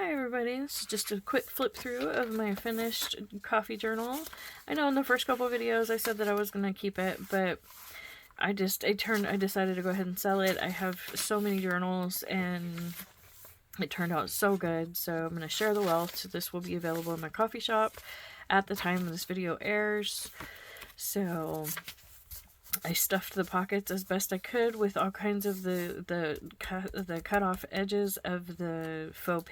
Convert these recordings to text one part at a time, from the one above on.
Hi everybody, this is just a quick flip through of my finished coffee journal. I know in the first couple videos I said that I was going to keep it, but I decided to go ahead and sell it. I have so many journals and it turned out so good, so I'm going to share the wealth. So this will be available in my coffee shop at the time this video airs. So I stuffed the pockets as best I could with all kinds of the cut off edges of the faux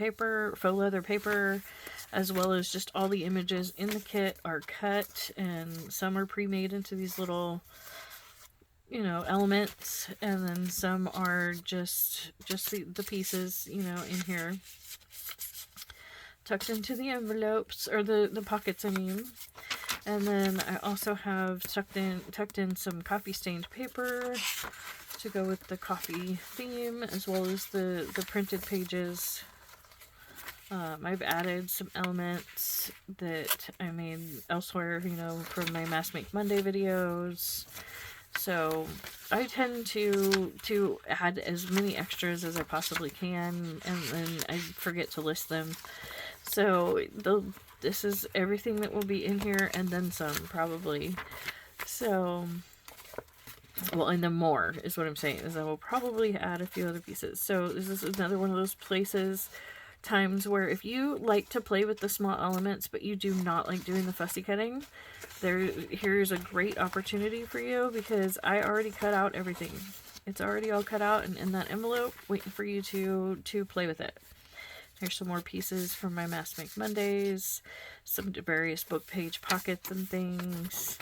leather paper, as well as just all the images in the kit are cut, and some are pre-made into these little, elements, and then some are just the pieces, in here, tucked into the envelopes, or the pockets, I mean. And then I also have tucked in some coffee stained paper to go with the coffee theme, as well as the printed pages. I've added some elements that I made elsewhere, from my Mask Make Monday videos. So I tend to add as many extras as I possibly can, and then I forget to list them. So this is everything that will be in here, and then some, probably. So, well, and then more is what I'm saying, is I will probably add a few other pieces. So this is another one of those times where if you like to play with the small elements, but you do not like doing the fussy cutting, here's a great opportunity for you, because I already cut out everything. It's already all cut out and in that envelope, waiting for you to play with it. Here's some more pieces from my Mask Make Mondays, some various book page pockets and things.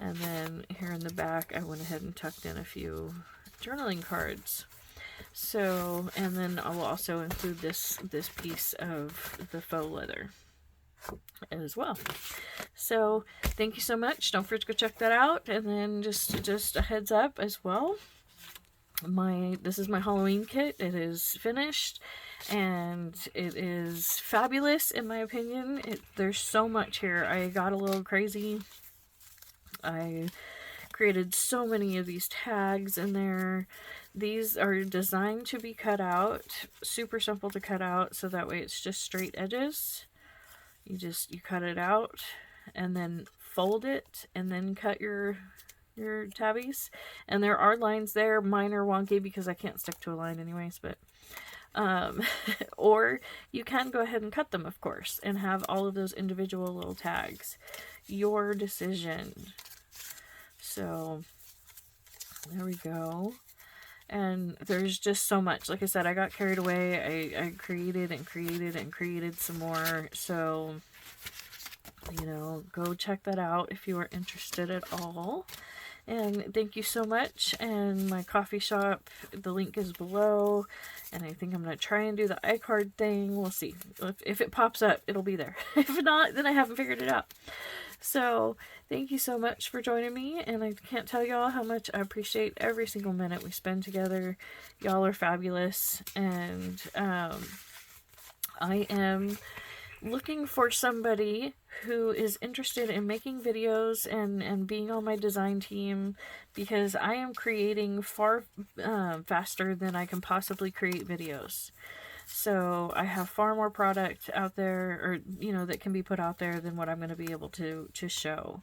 And then here in the back, I went ahead and tucked in a few journaling cards. So, and then I will also include this piece of the faux leather as well. So, thank you so much. Don't forget to go check that out. And then just a heads up as well. This is my Halloween kit. It is finished, and it is fabulous in my opinion. There's so much here. I got a little crazy. I created so many of these tags in there. These are designed to be cut out, super simple to cut out, so that way it's just straight edges. You cut it out and then fold it and then cut your tabbies. And there are lines there. Mine are wonky because I can't stick to a line anyways, but or you can go ahead and cut them, of course, and have all of those individual little tags. Your decision. So there we go. And there's just so much. Like I said, I got carried away. I created and created and created some more. So, go check that out if you are interested at all. And thank you so much. And my coffee shop, the link is below. And I think I'm going to try and do the iCard thing. We'll see. If it pops up, it'll be there. If not, then I haven't figured it out. So, thank you so much for joining me. And I can't tell y'all how much I appreciate every single minute we spend together. Y'all are fabulous. And I am looking for somebody who is interested in making videos and being on my design team, because I am creating far faster than I can possibly create videos. So I have far more product out there, or that can be put out there, than what I'm going to be able to show.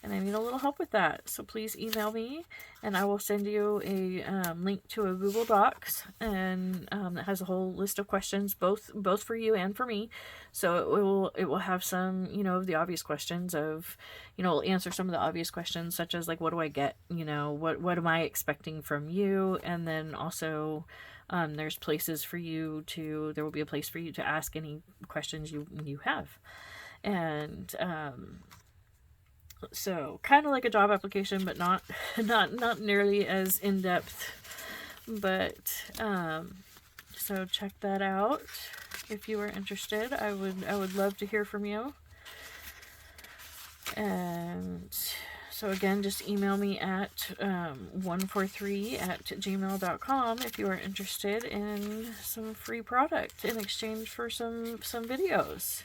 And I need a little help with that. So please email me, and I will send you a link to a Google Docs, and that has a whole list of questions, both for you and for me. So it will have some, of the obvious questions of, it'll answer some of the obvious questions, such as like, what do I get? What am I expecting from you? And then also, there's places for you there will be a place for you to ask any questions you have. And, so kind of like a job application, but not nearly as in-depth. But, so check that out if you are interested. I would love to hear from you. And so again, just email me at 143@gmail.com if you are interested in some free product in exchange for some videos.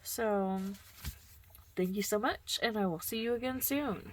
So thank you so much, and I will see you again soon.